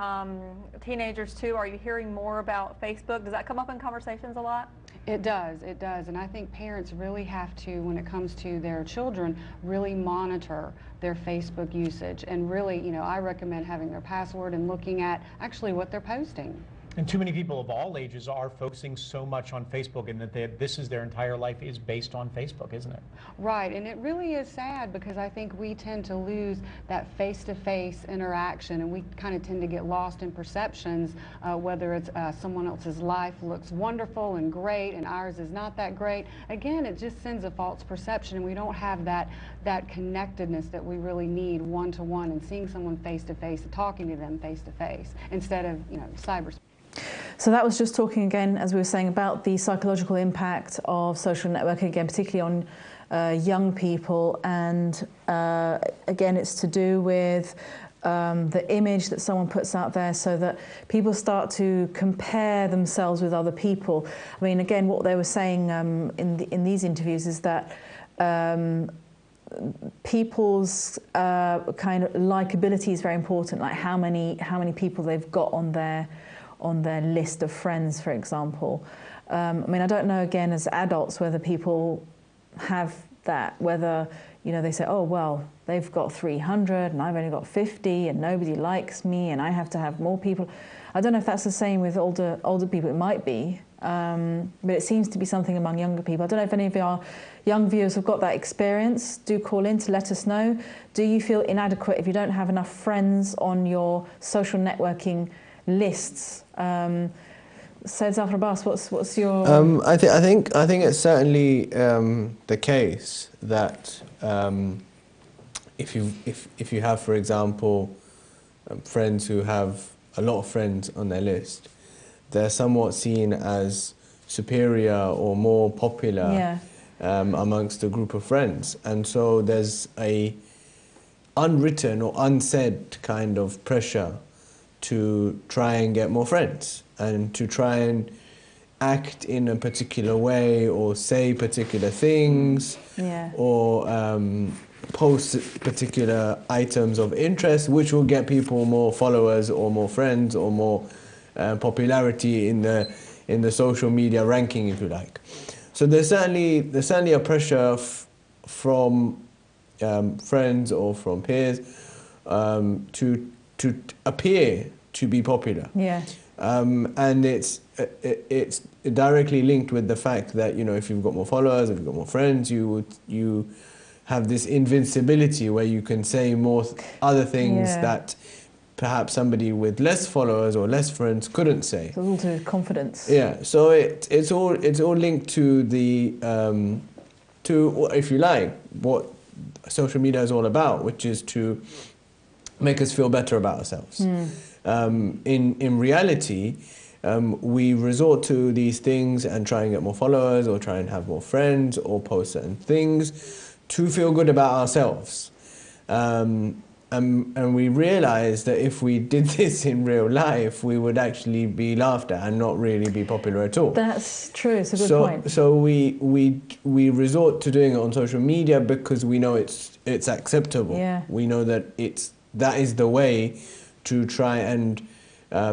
teenagers too, are you hearing more about Facebook? Does that come up in conversations a lot? It does, and I think parents really have to, when it comes to their children, really monitor their Facebook usage, and really, I recommend having their password and looking at actually what they're posting. And too many people of all ages are focusing so much on Facebook, and that this is their entire life is based on Facebook, isn't it? Right, and it really is sad because I think we tend to lose that face-to-face interaction, and we kind of tend to get lost in perceptions, whether it's someone else's life looks wonderful and great and ours is not that great. Again, it just sends a false perception, and we don't have that connectedness that we really need one-to-one, and seeing someone face-to-face, talking to them face-to-face instead of cyberspace. So that was just talking again, as we were saying, about the psychological impact of social networking, again, particularly on young people. And again, it's to do with the image that someone puts out there, so that people start to compare themselves with other people. I mean, again, what they were saying in these interviews is that people's kind of likability is very important, like how many people they've got on their list of friends, for example. I mean, I don't know, again, as adults, whether people have that, whether, they say, oh, well, they've got 300 and I've only got 50 and nobody likes me and I have to have more people. I don't know if that's the same with older people. It might be, but it seems to be something among younger people. I don't know if any of our young viewers have got that experience. Do call in to let us know. Do you feel inadequate if you don't have enough friends on your social networking lists? Said Zafar Abbas, what's your? I think it's certainly the case that if you have, for example, friends who have a lot of friends on their list, they're somewhat seen as superior or more popular amongst a group of friends, and so there's a unwritten or unsaid kind of pressure to try and get more friends and to try and act in a particular way or say particular things or post particular items of interest, which will get people more followers or more friends or more popularity in the social media ranking, if you like. So there's certainly a pressure from friends or from peers to appear to be popular. Yeah. And it's directly linked with the fact that, you know, if you've got more followers, if you've got more friends, you have this invincibility where you can say more other things that perhaps somebody with less followers or less friends couldn't say. It's all to do with confidence. Yeah. So it's all linked to the to, if you like, what social media is all about, which is to make us feel better about ourselves. In reality, we resort to these things and try and get more followers or try and have more friends or post certain things to feel good about ourselves. And we realize that if we did this in real life, we would actually be laughed at and not really be popular at all. That's true. It's a good point. So we resort to doing it on social media because we know it's acceptable. Yeah. We know that that is the way to try and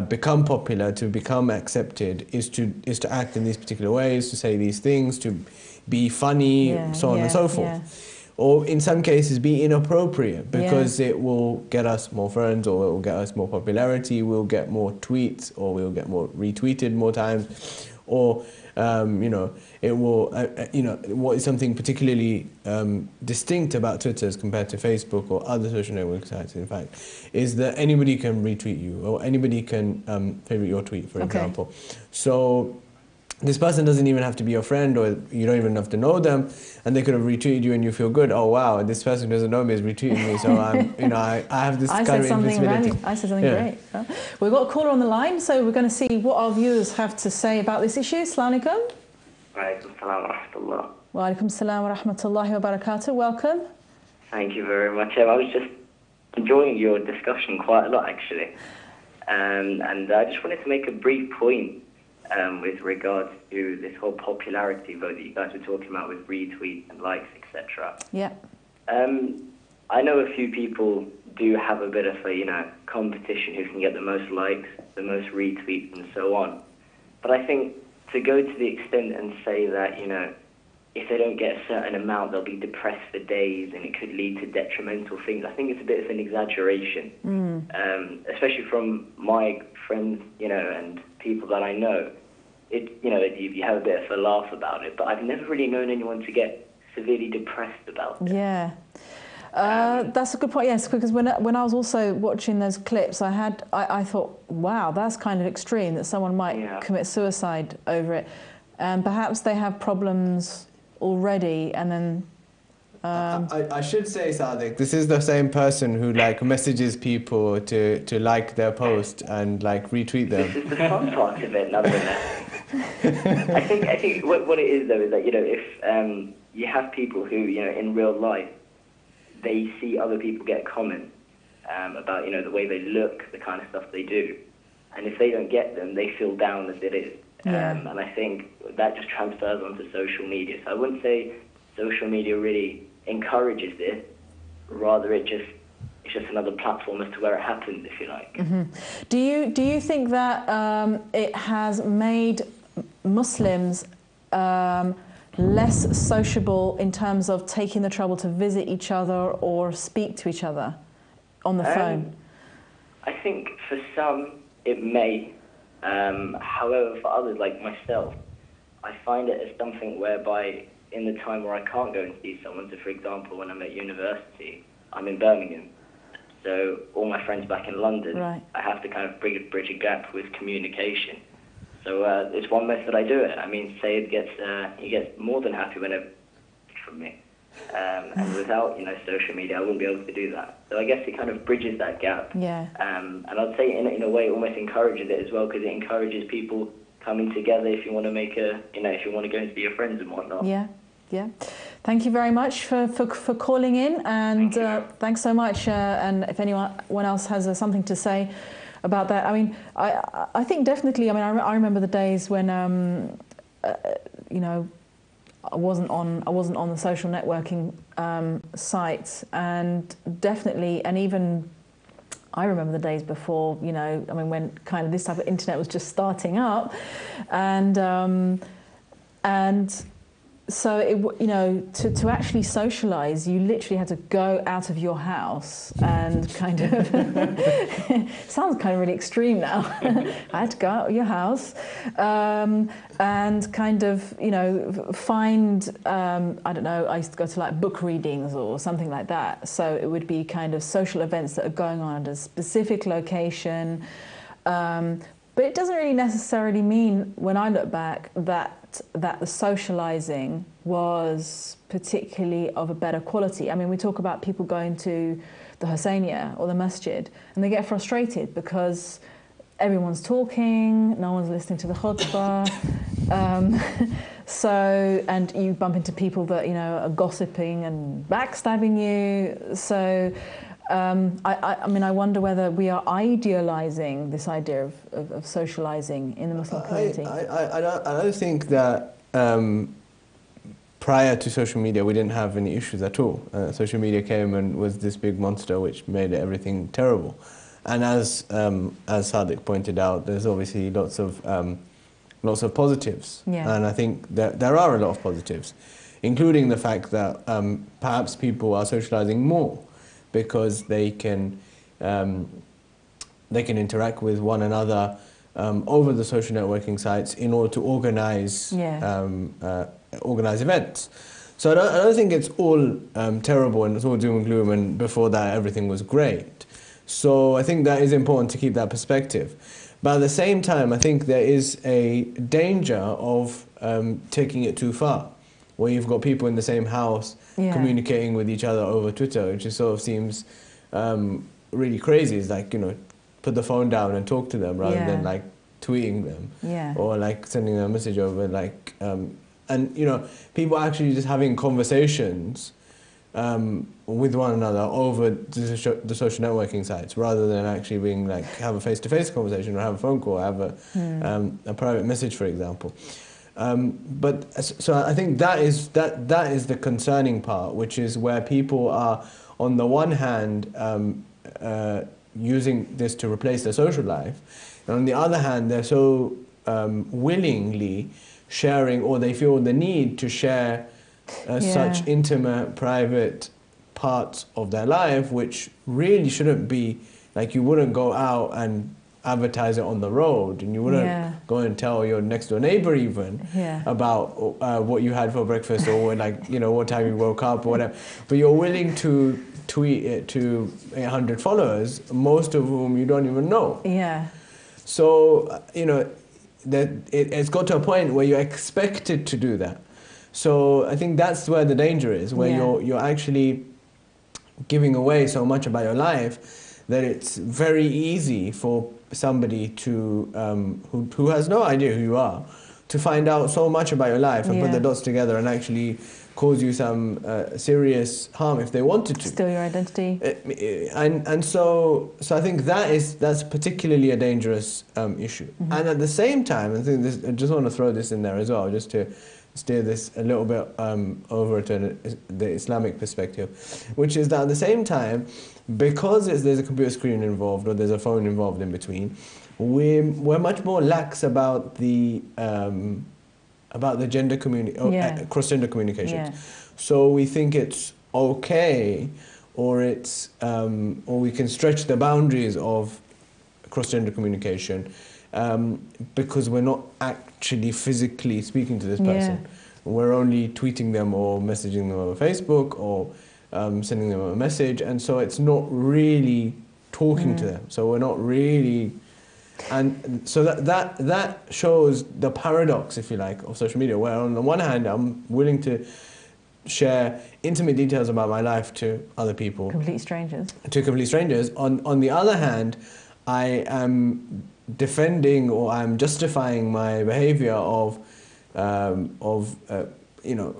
become popular, to become accepted, is to act in these particular ways, to say these things, to be funny, so on and so forth. Or in some cases be inappropriate because it will get us more friends, or it will get us more popularity, we'll get more tweets, or we'll get more retweeted more times, or you know, it will you know, what is something particularly distinct about Twitter as compared to Facebook or other social network sites, in fact, is that anybody can retweet you, or anybody can favorite your tweet, for example. So this person doesn't even have to be your friend, or you don't even have to know them, and they could have retweeted you and you feel good. Oh wow, this person who doesn't know me is retweeting me, so I'm, you know, I have this kind of invincibility. I said something great. We've got a caller on the line, so we're going to see what our viewers have to say about this issue. Assalamu alaikum. Wa alaikum salam wa rahmatullah. Wa alaikum salam wa rahmatullahi wa barakatuh. Welcome. Thank you very much. I was just enjoying your discussion quite a lot, actually. And I just wanted to make a brief point with regards to this whole popularity vote that you guys were talking about with retweets and likes, etc. Yeah. I know a few people do have a bit of a, you know, competition who can get the most likes, the most retweets, and so on. But I think to go to the extent and say that, you know, if they don't get a certain amount, they'll be depressed for days and it could lead to detrimental things, I think it's a bit of an exaggeration. Especially from my friends, you know, and people that I know. You know, you have a bit of a laugh about it, but I've never really known anyone to get severely depressed about it. Yeah. That's a good point, yes, because when I was also watching those clips, I thought, wow, that's kind of extreme, that someone might commit suicide over it. And perhaps they have problems already, and then... I should say, Sadiq, this is the same person who like messages people to like their post and like retweet them. This is the fun part of it, nonetheless. I think what it is, though, is that, you know, if you have people who, you know, in real life, they see other people get comments about, you know, the way they look, the kind of stuff they do, and if they don't get them, they feel down as it is. And I think that just transfers onto social media. So I wouldn't say social media really encourages this, rather it's just another platform as to where it happens, if you like. Do you think that it has made Muslims less sociable in terms of taking the trouble to visit each other or speak to each other on the phone? I think for some it may. However, for others like myself, I find it as something whereby in the time where I can't go and see someone, so for example, when I'm at university, I'm in Birmingham, so all my friends back in London, I have to kind of bridge a gap with communication. So it's one method I do it. I mean, Sayed he gets more than happy whenever from me. And without, you know, social media, I wouldn't be able to do that. So I guess it kind of bridges that gap. And I'd say in a way it almost encourages it as well, because it encourages people coming together if you want to make if you want to go and see your friends and whatnot. Yeah. Thank you very much for calling in, and thanks so much. And if anyone else has something to say about that, I mean, I think definitely. I mean, I remember the days when you know, I wasn't on the social networking sites, and definitely, and even I remember the days before, you know, I mean, when kind of this type of internet was just starting up, and So, you know, to actually socialise, you literally had to go out of your house and kind of, sounds kind of really extreme now. I had to go out of your house and kind of, you know, find, I don't know, I used to go to like book readings or something like that. So it would be kind of social events that are going on at a specific location. But it doesn't really necessarily mean, when I look back, that the socialising was particularly of a better quality. I mean, we talk about people going to the Husseiniya or the masjid, and they get frustrated because everyone's talking, no one's listening to the khutbah. So, and you bump into people that, you know, are gossiping and backstabbing you. So, I mean, I wonder whether we are idealising this idea of socialising in the Muslim community. I don't think that prior to social media we didn't have any issues at all. Social media came and was this big monster which made everything terrible. And as Sadiq pointed out, there's obviously lots of positives. Yeah. And I think that there are a lot of positives, including the fact that perhaps people are socialising more, because they can interact with one another over the social networking sites in order to organize events. So I don't think it's all terrible and it's all doom and gloom, and before that everything was great. So I think that is important to keep that perspective. But at the same time, I think there is a danger of taking it too far, where you've got people in the same house communicating with each other over Twitter, which just sort of seems really crazy. It's like, you know, put the phone down and talk to them rather than like tweeting them or like sending them a message over, like and you know, people actually just having conversations with one another over the social networking sites, rather than actually being like have a face-to-face conversation or have a phone call, have a private message, for example. But so I think that is the concerning part, which is where people are, on the one hand, using this to replace their social life, and on the other hand, they're so willingly sharing, or they feel the need to share such intimate, private parts of their life, which really shouldn't be, like, you wouldn't go out and advertise it on the road, and you wouldn't go and tell your next door neighbor even about what you had for breakfast, or like, you know, what time you woke up or whatever. But you're willing to tweet it to 100 followers, most of whom you don't even know. Yeah. So, you know, that it's got to a point where you're expected to do that. So I think that's where the danger is, where you're actually giving away so much about your life that it's very easy for somebody to who has no idea who you are to find out so much about your life and put the dots together and actually cause you some serious harm if they wanted to. Steal your identity. And so I think that's particularly a dangerous issue. Mm-hmm. And at the same time, I think I just want to throw this in there as well, just to steer this a little bit over to the Islamic perspective, which is that at the same time, because there's a computer screen involved or there's a phone involved in between, we're much more lax about the gender community, cross-gender communication. Yeah. So we think it's okay, or it's or we can stretch the boundaries of cross-gender communication because we're not actually physically speaking to this person. Yeah. We're only tweeting them or messaging them over Facebook or sending them a message, and so it's not really talking to them. So we're not really, and so that shows the paradox, if you like, of social media, where on the one hand I'm willing to share intimate details about my life to other people, complete strangers. On the other hand, I am defending or I'm justifying my behavior of you know,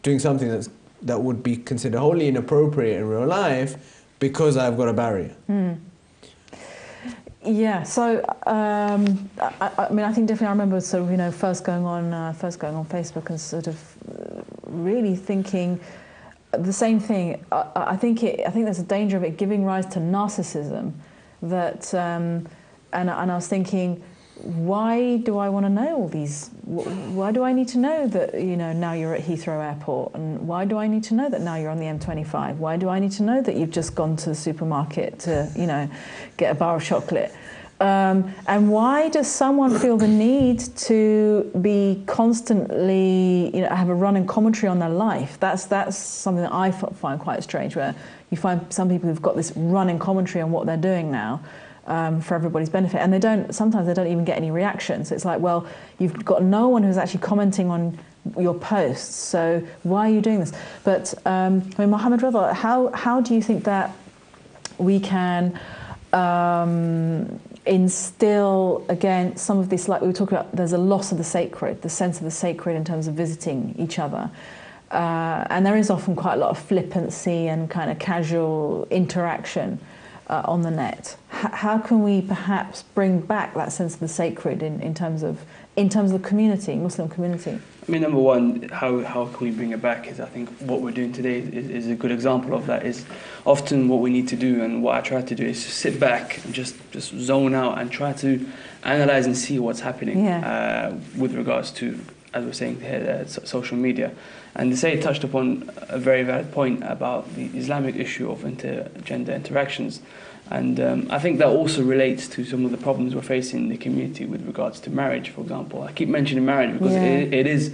doing something that would be considered wholly inappropriate in real life because I've got a barrier. Yeah, so I mean, I think definitely I remember sort of, you know, first going on Facebook and sort of really thinking the same thing. I think there's a danger of it giving rise to narcissism. That and I was thinking, why do I want to know all these? Why do I need to know that, you know, now you're at Heathrow Airport? And why do I need to know that now you're on the M25? Why do I need to know that you've just gone to the supermarket to, you know, get a bar of chocolate? And why does someone feel the need to be constantly, you know, have a running commentary on their life? That's something that I find quite strange, where you find some people who've got this running commentary on what they're doing now. For everybody's benefit, and sometimes they don't even get any reactions. It's like, well, you've got no one who's actually commenting on your posts, so why are you doing this? But I mean, Mohammed Reza, how do you think that we can instill again some of this, like we were talking about, there's a loss of the sacred, the sense of the sacred in terms of visiting each other, and there is often quite a lot of flippancy and kind of casual interaction on the net. How can we perhaps bring back that sense of the sacred in terms of the community, Muslim community? I mean, number one, how can we bring it back is, I think what we're doing today is a good example of that. Is often what we need to do, and what I try to do, is just sit back and just zone out and try to analyze and see what's happening with regards to, as we're saying here, social media. And the Sayyid touched upon a very valid point about the Islamic issue of intergender interactions. And I think that also relates to some of the problems we're facing in the community with regards to marriage, for example. I keep mentioning marriage because it is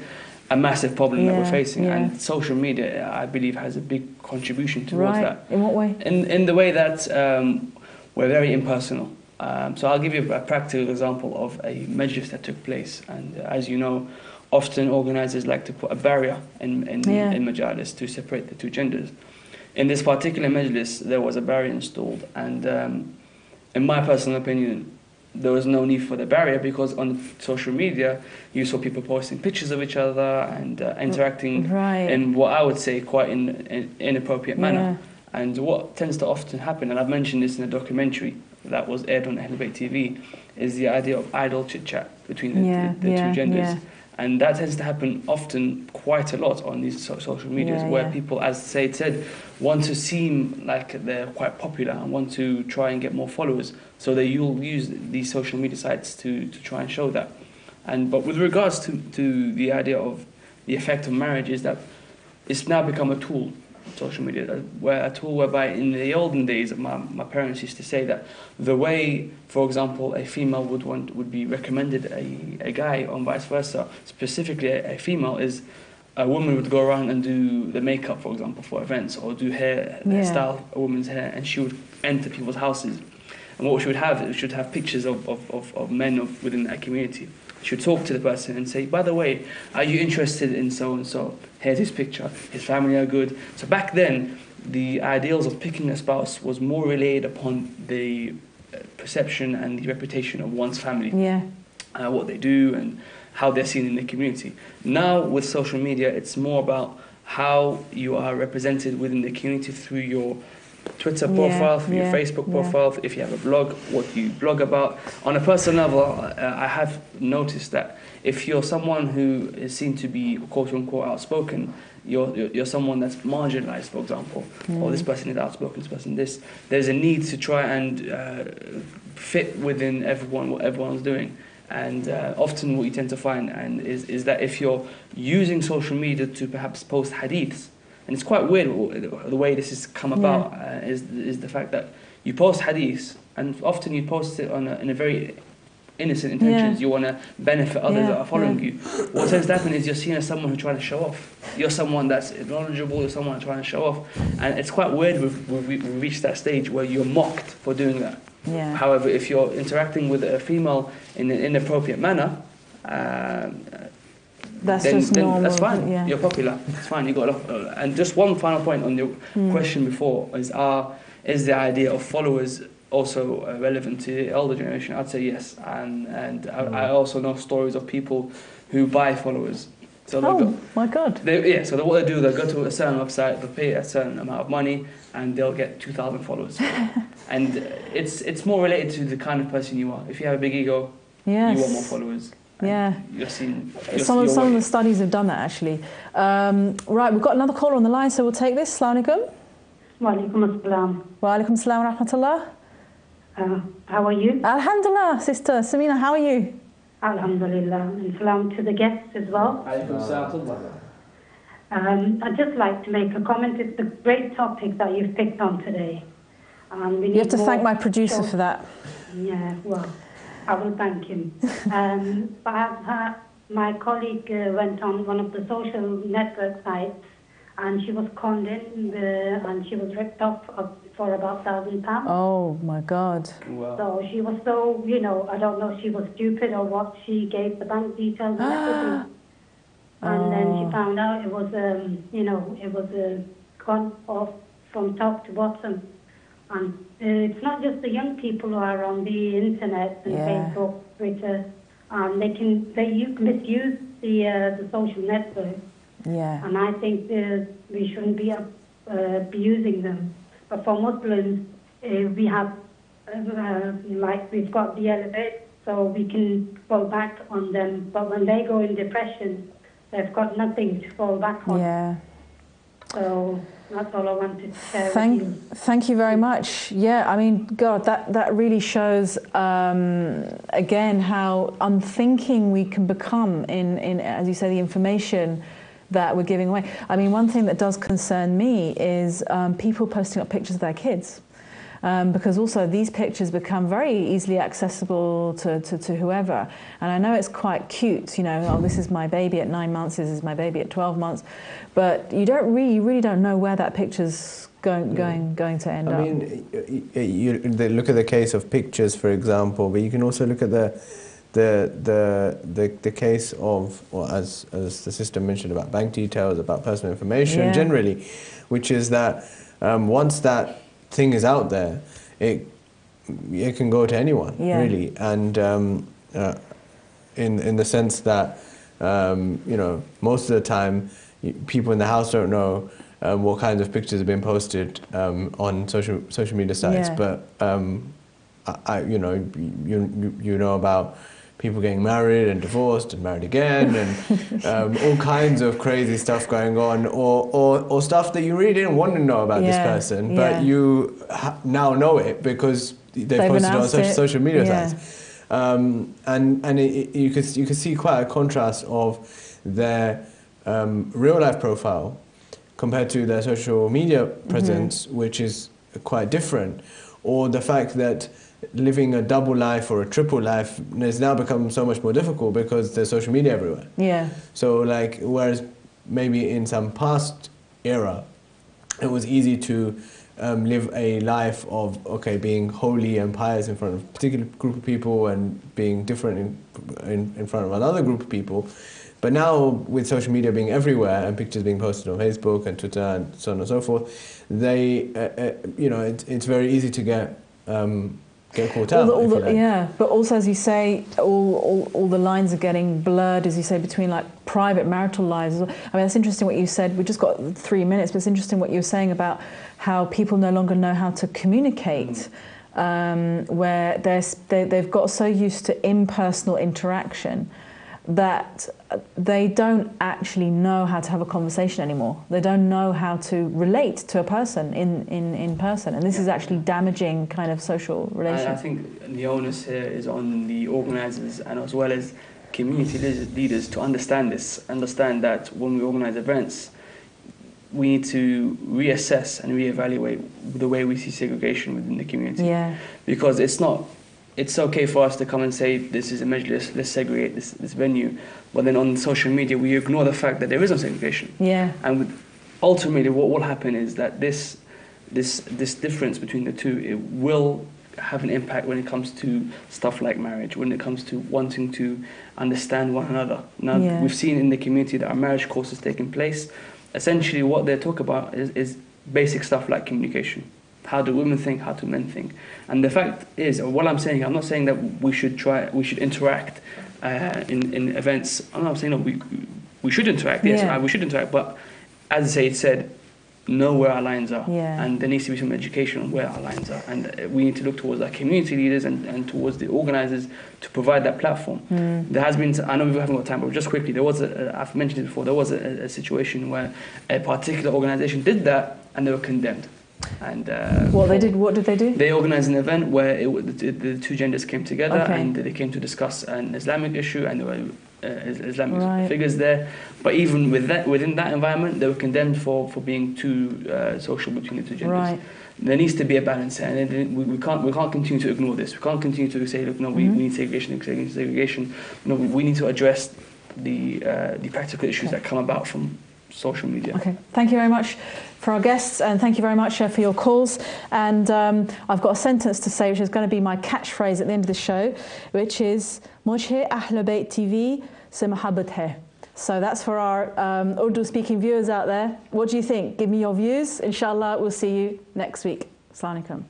a massive problem that we're facing. And social media, I believe, has a big contribution towards that. In what way? In the way that we're very impersonal. So I'll give you a practical example of a majlis that took place. And as you know, often organisers like to put a barrier in majalis to separate the two genders. In this particular majlis, there was a barrier installed, and in my personal opinion, there was no need for the barrier, because on social media, you saw people posting pictures of each other and interacting in what I would say quite in inappropriate manner. And what tends to often happen, and I've mentioned this in a documentary that was aired on Ahlul Bayt TV, is the idea of idle chit-chat between the two genders. And that tends to happen often quite a lot on these social medias, where people, as Said said, want to seem like they're quite popular and want to try and get more followers. So you'll use these social media sites to try and show that. But with regards to the idea of the effect of marriage, is that it's now become a tool, social media, a tool whereby in the olden days, my parents used to say that the way, for example, a female would be recommended a guy, and vice versa, specifically a female, is a woman would go around and do the makeup, for example, for events, or do style a woman's hair, and she would enter people's houses. And what she would have pictures of men within that community. She would talk to the person and say, by the way, are you interested in so-and-so? Here's his picture. His family are good. So back then, the ideals of picking a spouse was more relayed upon the perception and the reputation of one's family. What they do and how they're seen in the community. Now, with social media, it's more about how you are represented within the community through your Twitter profile, through your Facebook profile, if you have a blog, what you blog about. On a personal level, I have noticed that if you're someone who is seen to be quote-unquote outspoken, you're someone that's marginalized, for example, or this person is outspoken, this person this. There's a need to try and fit within what everyone's doing. And often what you tend to find is that if you're using social media to perhaps post hadiths, and it's quite weird the way this has come about, is the fact that you post hadiths, and often you post it in a very innocent intentions. You want to benefit others that are following you. What tends to happen is you're seen as someone who's trying to show off. You're someone that's knowledgeable, you're someone trying to show off. And it's quite weird we've reached that stage where you're mocked for doing that. However, if you're interacting with a female in an inappropriate manner, that's fine. You're popular. It's fine. You got and just one final point on your question before is the idea of followers also relevant to the elder generation? I'd say yes. And I also know stories of people who buy followers. So my God. So what they do, they'll go to a certain website, they'll pay a certain amount of money, and they'll get 2,000 followers. And it's more related to the kind of person you are. If you have a big ego, you want more followers. You're seen. Some of the studies have done that, actually. Right, we've got another caller on the line, so we'll take this. Assalamu alaikum. Wa alaikum assalam. Wa alaikum assalam wa rahmatullah. How are you? Alhamdulillah, Sister Samina, how are you? Alhamdulillah, and salam to the guests as well. I'd just like to make a comment. It's a great topic that you've picked on today. You have to thank my producer for that. Yeah, well, I will thank him. But my colleague went on one of the social network sites, and she was conned in, and she was ripped off for about £1,000. Oh my God. Wow. So she was so, I don't know if she was stupid or what, she gave the bank details and everything. And then she found out it was, it was gone off from top to bottom. And it's not just the young people who are on the internet and Facebook, Twitter. They misuse the social network. Yeah. And I think we shouldn't be abusing them. But for Muslims, we have, we've got the elevate, so we can fall back on them. But when they go in depression, they've got nothing to fall back on. Yeah. So that's all I wanted to share with you. Thank you very much. Yeah, I mean, God, that really shows, again, how unthinking we can become in, as you say, the information that we're giving away. I mean, one thing that does concern me is people posting up pictures of their kids. Because also these pictures become very easily accessible to whoever. And I know it's quite cute, oh, this is my baby at 9 months, this is my baby at 12 months, but you really don't know where that picture's going to end up. I mean, you look at the case of pictures, for example, but you can also look at the case of, well, as the sister mentioned, about bank details, about personal information generally, which is that once that thing is out there, it can go to anyone, really, and in the sense that most of the time people in the house don't know what kinds of pictures have been posted on social media sites, but you know about people getting married and divorced and married again, and all kinds of crazy stuff going on, or stuff that you really didn't want to know about this person, but you now know it because they posted on social media sites. And you could see quite a contrast of their real life profile compared to their social media presence, which is quite different, or the fact that living a double life or a triple life has now become so much more difficult because there's social media everywhere. Yeah. So whereas maybe in some past era, it was easy to live a life of, being holy and pious in front of a particular group of people and being different in front of another group of people. But now with social media being everywhere and pictures being posted on Facebook and Twitter and so on and so forth, it's very easy to get caught out. But also, as you say, all the lines are getting blurred, as you say, between private marital lives. I mean, that's interesting what you said. We've just got 3 minutes, but it's interesting what you were saying about how people no longer know how to communicate, where they've got so used to impersonal interaction that they don't actually know how to have a conversation anymore. They don't know how to relate to a person in person, and this is actually damaging kind of social relations. I think the onus here is on the organisers and as well as community leaders to understand that when we organise events, we need to reassess and reevaluate the way we see segregation within the community. Yeah. Because it's okay for us to come and say, this is a majlis, let's segregate this venue. But then on social media, we ignore the fact that there is no segregation. Yeah. And ultimately, what will happen is that this difference between the two, it will have an impact when it comes to stuff like marriage, when it comes to wanting to understand one another. Now, we've seen in the community that our marriage course is taking place. Essentially, what they talk about is basic stuff like communication. How do women think? How do men think? And the fact is, what I'm saying, I'm not saying that we should interact in events. I'm not saying we should interact. Yes, we should interact. But as I said, know where our lines are, and there needs to be some education on where our lines are, and we need to look towards our community leaders and towards the organisers to provide that platform. There has been, I know we haven't got time, but just quickly, there was I've mentioned it before, there was a situation where a particular organisation did that and they were condemned. And what did they do? They organized an event where the two genders came together, Okay. and they came to discuss an Islamic issue, and there were Islamic figures there. But even within that environment, they were condemned for being too social between the two genders. Right. There needs to be a balance, and we can't continue to ignore this. We can't continue to say, look, no, we need segregation. No, we need to address the practical issues that come about from social media. Okay, thank you very much for our guests, and thank you very much for your calls. And I've got a sentence to say, which is going to be my catchphrase at the end of the show, which is "Mujhe Ahl Bayt TV se mohabbat hai." So that's for our Urdu-speaking viewers out there. What do you think? Give me your views. Inshallah, we'll see you next week. Assalamu alaikum.